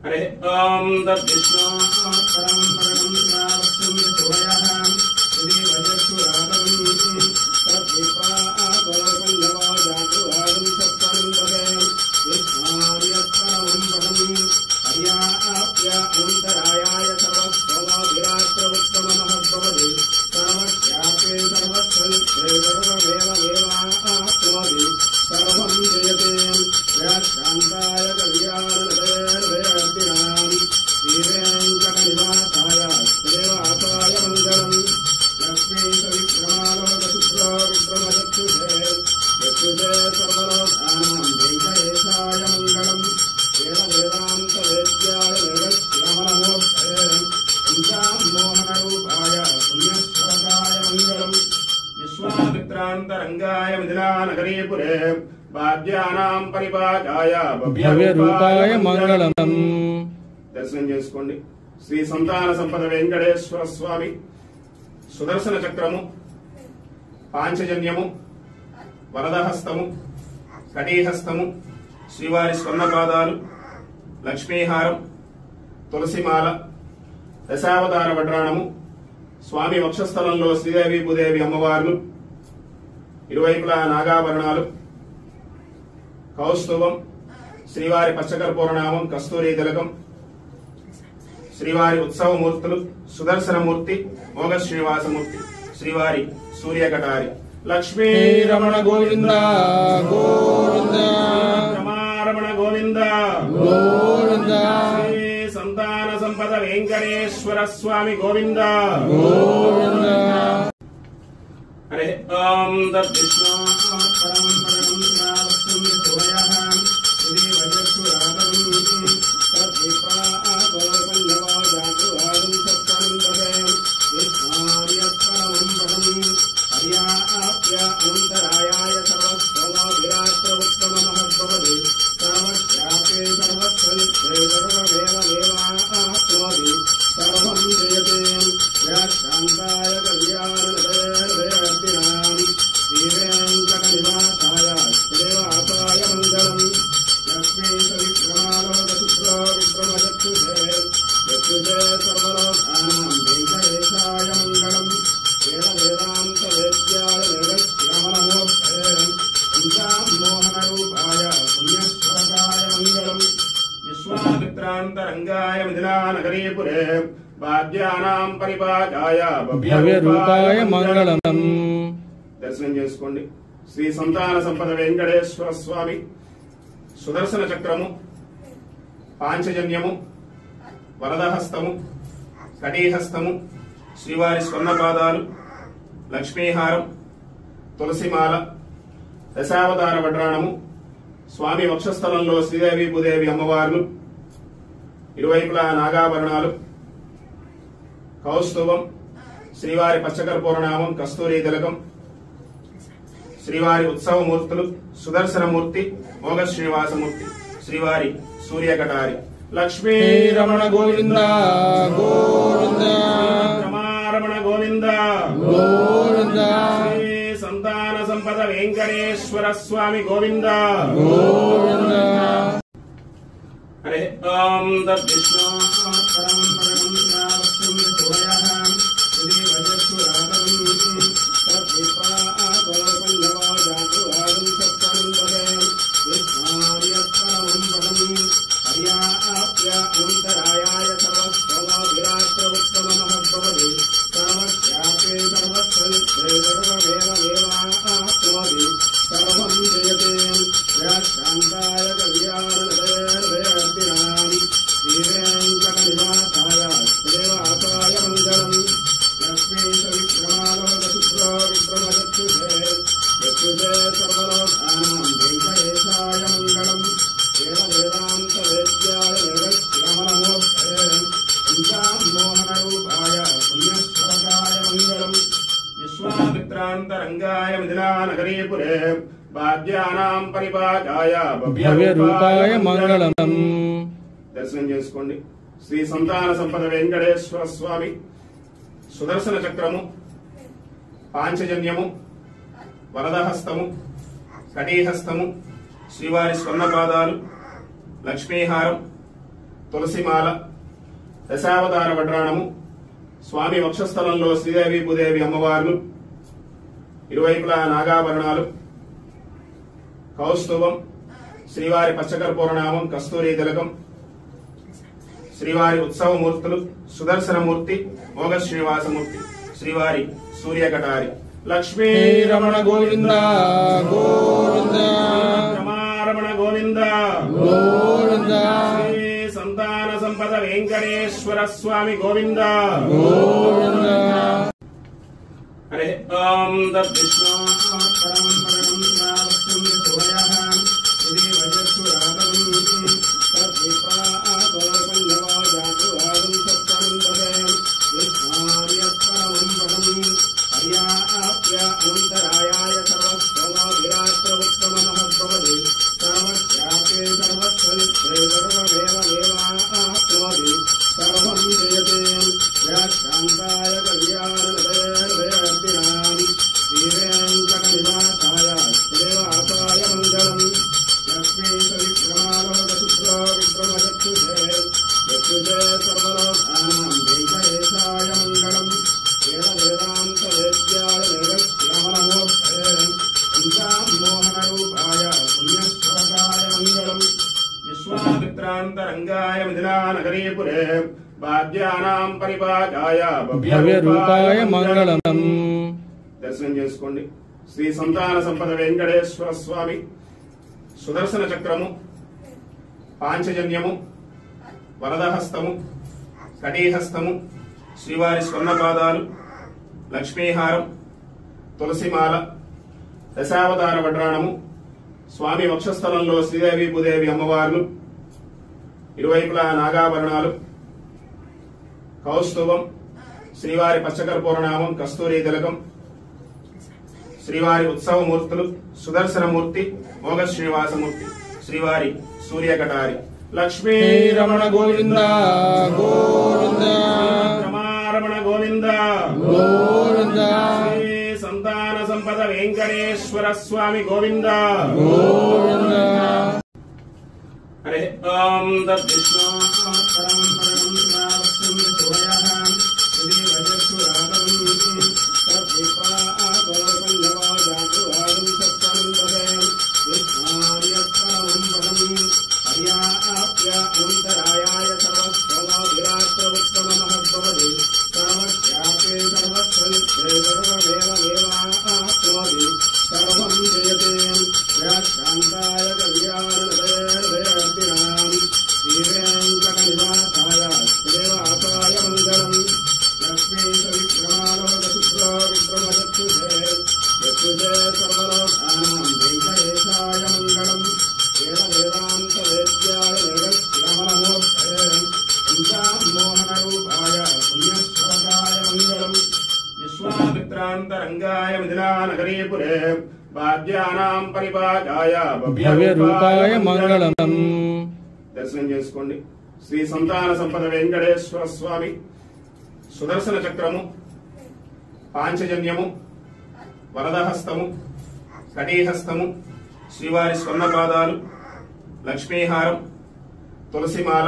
हरे ओम तद्विष्णु परम परम नावस्तुं सुवयः श्री वजस्सुरातम् तद्विप्रा आतोकन्दवो जातुवादं सत्परन्दवे विष्णार्यत्परमं पदम् हर्याप्य अनन्तरायाय सर्वस्तोमोऽभिरात्रवत्तममहद्भवति सर्वस्यापि सर्वस्वनित्ये सर्वमेवमेवाप्नोति सर्वं जयते शान्ताय कल्याणनिधये श्रीवेङ्कटनिवासाय देवासाय मङ्गलम् लक्ष्मी सविक्रमालोकशुक्रो विक्रमचक्षुषे चक्षुषे सर्वलोकानां वेङ्कटेशाय मङ्गलम् वेदान्तवेद्याय वेदश्यामनमोऽस्तये पञ्चामोहनरूपाय पुण्यश्लोकाय मङ्गलम् विश्वामित्रान्तरङ्गाय मिथिलानगरीपुरे भाग्यानां परिपाकाय भव्यरूपाय मङ्गलम् దర్శనం చేసుకోండి. శ్రీ సంతాన సంపద వెంకటేశ్వర స్వామి సుదర్శన చక్రము, పాంచజన్యము, వరదహస్తము, కటీహస్తము, శ్రీవారి స్వర్ణపాదాలు, లక్ష్మీహారం, తులసిమాల, దశావతార వడ్రాణము, స్వామి వక్షస్థలంలో శ్రీదేవి భూదేవి అమ్మవార్లు, ఇరువైపులా నాగాభరణాలు, కౌస్తుభం, శ్రీవారి పచ్చకర్పూరనామం, కస్తూరి తిలకం, శ్రీవారి ఉత్సవమూర్తులు, సుదర్శనమూర్తి, మోగ శ్రీనివాసమూర్తి, శ్రీవారి సూర్యకటారి, లక్ష్మీ రమణ గోవింద గోవింద రమణ గోవింద గోవింద శ్రీ సంతాన సంపద వెంకటేశ్వర స్వామి గోవింద గోవింద. హరే ఓం తద్విష్ణు పరమం పరమం నావస్తుం సువయః శ్రీ వజస్సురాతम् తద్విప్రా ఆతోకల్లవో జాతువాదం సత్పరందవే విష్ణార్యత్పరమం పదम् హర్యాప్య అనంతరాయాయ సర్వస్తోమోభిరాత్రవత్తమమహద్భవతి సర్వస్యాపి సర్వస్వనిత్యే సర్వమేవమేవాప్నోతి సర్వం జయతే శాంతాయ కళ్యాణనిధయే శ్రీవేङ्कटनिवासाय देवासाय मङ्गलम् लक्ष्मी सविक्रमालोकशुक्रो विक्रमचक्षुषे चक्षुषे सर्वलोकानां वेङ्कटेशाय मङ्गलम् वेदान्तवेद्याय वेदश्यामनमोऽस्तये पञ्चामोहनरूपाय पुण्यश्लोकाय मङ्गलम् विश्वामित्रान्तरङ्गाय मिथिलानगरीपुरे भाग्यानां परिपाकाय భవ్యరూపాయ మంగళం. దర్శనం చేసుకోండి. శ్రీ సంతాన సంపద వెంకటేశ్వర స్వామి సుదర్శన చక్రము, పాంచజన్యము, వరదహస్తము, కటీహస్తము, శ్రీవారి స్వర్ణపాదాలు, లక్ష్మీహారం, తులసిమాల, దశావతార వడ్రాణము, స్వామి వక్షస్థలంలో శ్రీదేవి భూదేవి అమ్మవార్లు, ఇరువైపులా నాగాభరణాలు, కౌస్తుభం, శ్రీవారి పచ్చకర్పూరనామం, కస్తూరి తిలకం, శ్రీవారి ఉత్సవమూర్తులు, సుదర్శనమూర్తి, మోగ శ్రీనివాసమూర్తి, శ్రీవారి సూర్యకటారి, లక్ష్మీ రమణ గోవింద గోవింద రమణ గోవింద గోవింద శ్రీ సంతాన సంపద వెంకటేశ్వర స్వామి గోవింద గోవింద. హరే ఓం తద్విష్ణు పరమం పరమం నావస్తుం సువయః శ్రీ వజస్సురాతम् తద్విప్రా ఆతోకల్లవో జాతువాదం సత్పరందవే విష్ణార్యత్పరమం పదम् హర్యాప్య అనంతరాయాయ సర్వస్తోమోభిరాత్రవత్తమమహద్భవతి సర్వస్యాపి సర్వస్వనిత్యే సర్వమేవమేవాప్నోతి సర్వం జయతే శాంతాయ కళ్యాణనిధయే శ్రీవేङ्कटनिवासाय देवासाय मङ्गलम् लक्ष्मी सविक्रमालोकशुक्रो विक्रमचक्षुषे चक्षुषे सर्वलोकानां वेङ्कटेशाय मङ्गलम् वेदान्तवेद्याय वेदश्यामनमोऽस्तये पञ्चामोहनरूपाय पुण्यश्लोकाय मङ्गलम् विश्वामित्रान्तरङ्गाय मिथिलानगरीपुरे भाग्यानां परिपाकाय భవ్యరూపాయ మంగళం. దర్శనం చేసుకోండి. శ్రీ సంతాన సంపద వెంకటేశ్వర స్వామి సుదర్శన చక్రము, పాంచజన్యము, వరదహస్తము, కటీహస్తము, శ్రీవారి స్వర్ణపాదాలు, లక్ష్మీహారం, తులసిమాల దశావతార వడ్రాణము స్వామి వక్షస్థలంలో శ్రీదేవి భూదేవి అమ్మవార్లు ఇరువైపులా నాగాభరణాలు కౌస్తుభం శ్రీవారి పచ్చకర్పూరనామం కస్తూరి తిలకం శ్రీవారి ఉత్సవమూర్తులు సుదర్శనమూర్తి మోగ శ్రీనివాసమూర్తి శ్రీవారి సూర్యకటారి లక్ష్మీ రమణ గోవింద గోవింద రమణ గోవింద గోవింద శ్రీ సంతాన సంపద వెంకటేశ్వర స్వామి గోవింద గోవింద హరే ఓం తద్విష్ణు పరమం పరమం నావస్తం శుభయః ఇది వజస్సురాతం తద్విప్రాతో పండవో జాతు ఆగం సత్పరందరే విష్ణార్యత్ పరమం పదం హర్యాప్య అనంతరాయాయ సర్వస్వమో విరాత్ర ఉత్తమమహద్భవతి సర్వస్యాపే సర్వస్వనిత్రే సర్వమేవ దేవాప్నోతి సర్వం జయతే వ్యాఖ్యాంతాయ కళ్యాణదయర్దయర్దినాం శ్రీవేంకటనివాసాయ దేవాసాయ మంగళం లక్ష్మీ సవిక్రమాలోకశుక్రో విక్రమచక్షుషే చక్షుషే సర్వలోకానాం వెంకటేశాయ మంగళం వేద వేదాంత వేద్యాయ వేదశ్యామనమోక్షే పంచామోహనరూపాయ పుణ్యశ్లోకాయ మంగళం విశ్వామిత్రాంతరంగాయ మిథిలానగరీపురే భాగ్యానాం పరిపాకాయ భవ్య రూపాయ మంగళం. దర్శనం చేసుకోండి. శ్రీ సంతాన సంపద వెంకటేశ్వర స్వామి సుదర్శన చక్రము, పాంచజన్యము, వరదహస్తము, కటీహస్తము, శ్రీవారి స్వర్ణపాదాలు, లక్ష్మీహారం, తులసిమాల, దశావతార వడ్రాణము, స్వామి వక్షస్థలంలో శ్రీదేవి భూదేవి అమ్మవార్లు, ఇరువైపులా నాగాభరణాలు, కౌస్తుభం, శ్రీవారి పచ్చకర్పూరనామం కస్తూరి తిలకం, శ్రీవారి ఉత్సవమూర్తులు సుదర్శనమూర్తి మోగ శ్రీనివాసమూర్తి శ్రీవారి సూర్యకటారి లక్ష్మీ రమణ గోవింద గోవింద రమణ గోవింద గోవింద శ్రీ సంతాన సంపద వెంకటేశ్వర స్వామి గోవింద గోవింద. హరే ఓం తద్విష్ణు పరమం పరమం నావస్తం శుభయః ఇది వజస్సురాతం తద్విప్రాతో పండవో జాతు ఆగం సత్పరందరే విష్ణార్యత్ పరమం పదం హర్యాప్య అనంతరాయాయ సర్వస్వమో విరాత్ర ఉత్తమమహద్భవతి సర్వస్యాపే సర్వస్వనిత్రే సర్వమేవ దేవాప్నోతి సర్వం జయతే వ్యాఖ్యాంతాయ కళ్యాణదయర్దయర్దినాం శ్రీవేంకటనివాసాయ దేవాసాయ మంగళం లక్ష్మీ సవిక్రమాలోకశుక్రో విక్రమచక్షుషే చక్షుషే సర్వలోకానాం వెంకటేశాయ మంగళం వేద వేదాంత వేద్యాయ వేదశ్యామనమోక్షే పంచామోహనరూపాయ పుణ్యశ్లోకాయ మంగళం విశ్వామిత్రాంతరంగాయ మిథిలానగరీపురే భాగ్యానాం పరిపాకాయ భవ్య రూపాయ మంగళం. దర్శనం చేసుకోండి. శ్రీ సంతాన సంపద వెంకటేశ్వర స్వామి సుదర్శన చక్రము, పాంచజన్యము, వరదహస్తము, కటీహస్తము, శ్రీవారి స్వర్ణపాదాలు, లక్ష్మీహారం, తులసిమాల,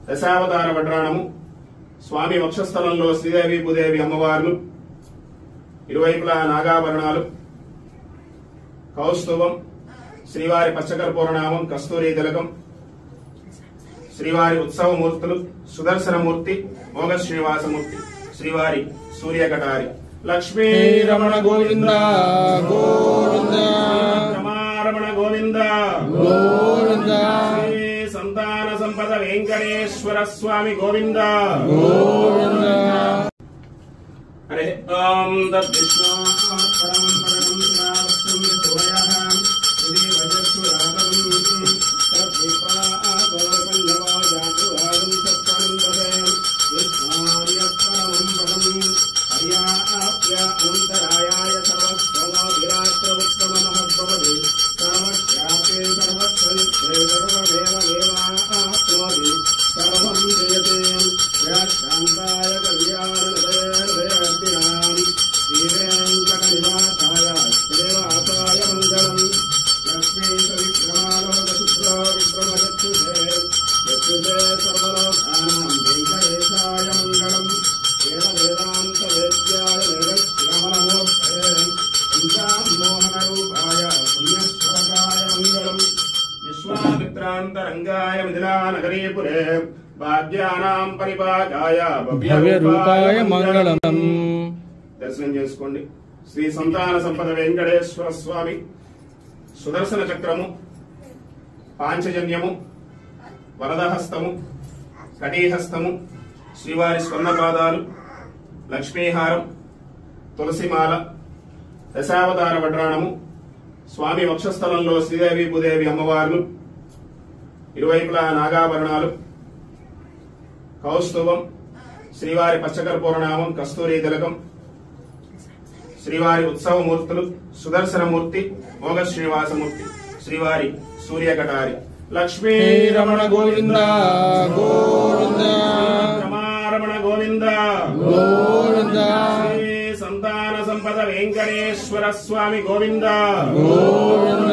దశావతార వడ్రాణము, స్వామి వక్షస్థలంలో శ్రీదేవి భూదేవి అమ్మవార్లు, ఇరువైపులా నాగాభరణాలు, కౌస్తుభం, శ్రీవారి పచ్చకర్పూరనామం కస్తూరి తిలకం, శ్రీవారి ఉత్సవమూర్తులు సుదర్శనమూర్తి మోగ శ్రీనివాసమూర్తి శ్రీవారి సూర్యకటారి లక్ష్మీ రమణ గోవింద గోవింద రమణ గోవింద గోవింద శ్రీ సంతాన సంపద వెంకటేశ్వర స్వామి గోవింద గోవింద. హరే ఓం తద్విష్ణు పరమం పరమం నావస్తం శుభయః ఇది వజస్సురాతం తద్విప్రాతో పండవో జాతు ఆగం సత్పరందరే విష్ణార్యత్ పరమం పదం హర్యాప్య అనంతరాయాయ సర్వస్వమో విరాత్ర ఉత్తమమహద్భవతి సర్వస్యాపే సర్వస్వనిత్రే సర్వమేవ దేవాప్నోతి సర్వం జయతే వ్యాఖ్యాంతాయ కళ్యాణదయర్దయర్దినాం శ్రీవేంకటనివాసాయ దేవాసాయ మంగళం విశ్వామిత్రాంతరంగాయ మిథిలానగరీపురే భాగ్యానాం పరిపాకాయ భవ్య రూపాయ మంగళం. దర్శనం చేసుకోండి. శ్రీ సంతాన సంపద వెంకటేశ్వర స్వామి సుదర్శన చక్రము, పాంచజన్యము, వరదహస్తము, కటీహస్తము, శ్రీవారి స్వర్ణపాదాలు, లక్ష్మీహారం, తులసిమాల, దశావతార వడ్రాణము, స్వామి వక్షస్థలంలో శ్రీదేవి భూదేవి అమ్మవార్లు, ఇరువైపులా నాగాభరణాలు, కౌస్తుభం, శ్రీవారి పచ్చకర్పూరనామం, కస్తూరి తిలకం, శ్రీవారి ఉత్సవమూర్తులు, సుదర్శనమూర్తి, మోగ శ్రీనివాసమూర్తి, శ్రీవారి సూర్యకటారి. లక్ష్మీ రమణ గోవింద గోవింద రమణ గోవింద గోవింద. శ్రీ సంతాన సంపద వెంకటేశ్వర స్వామి గోవింద గోవింద.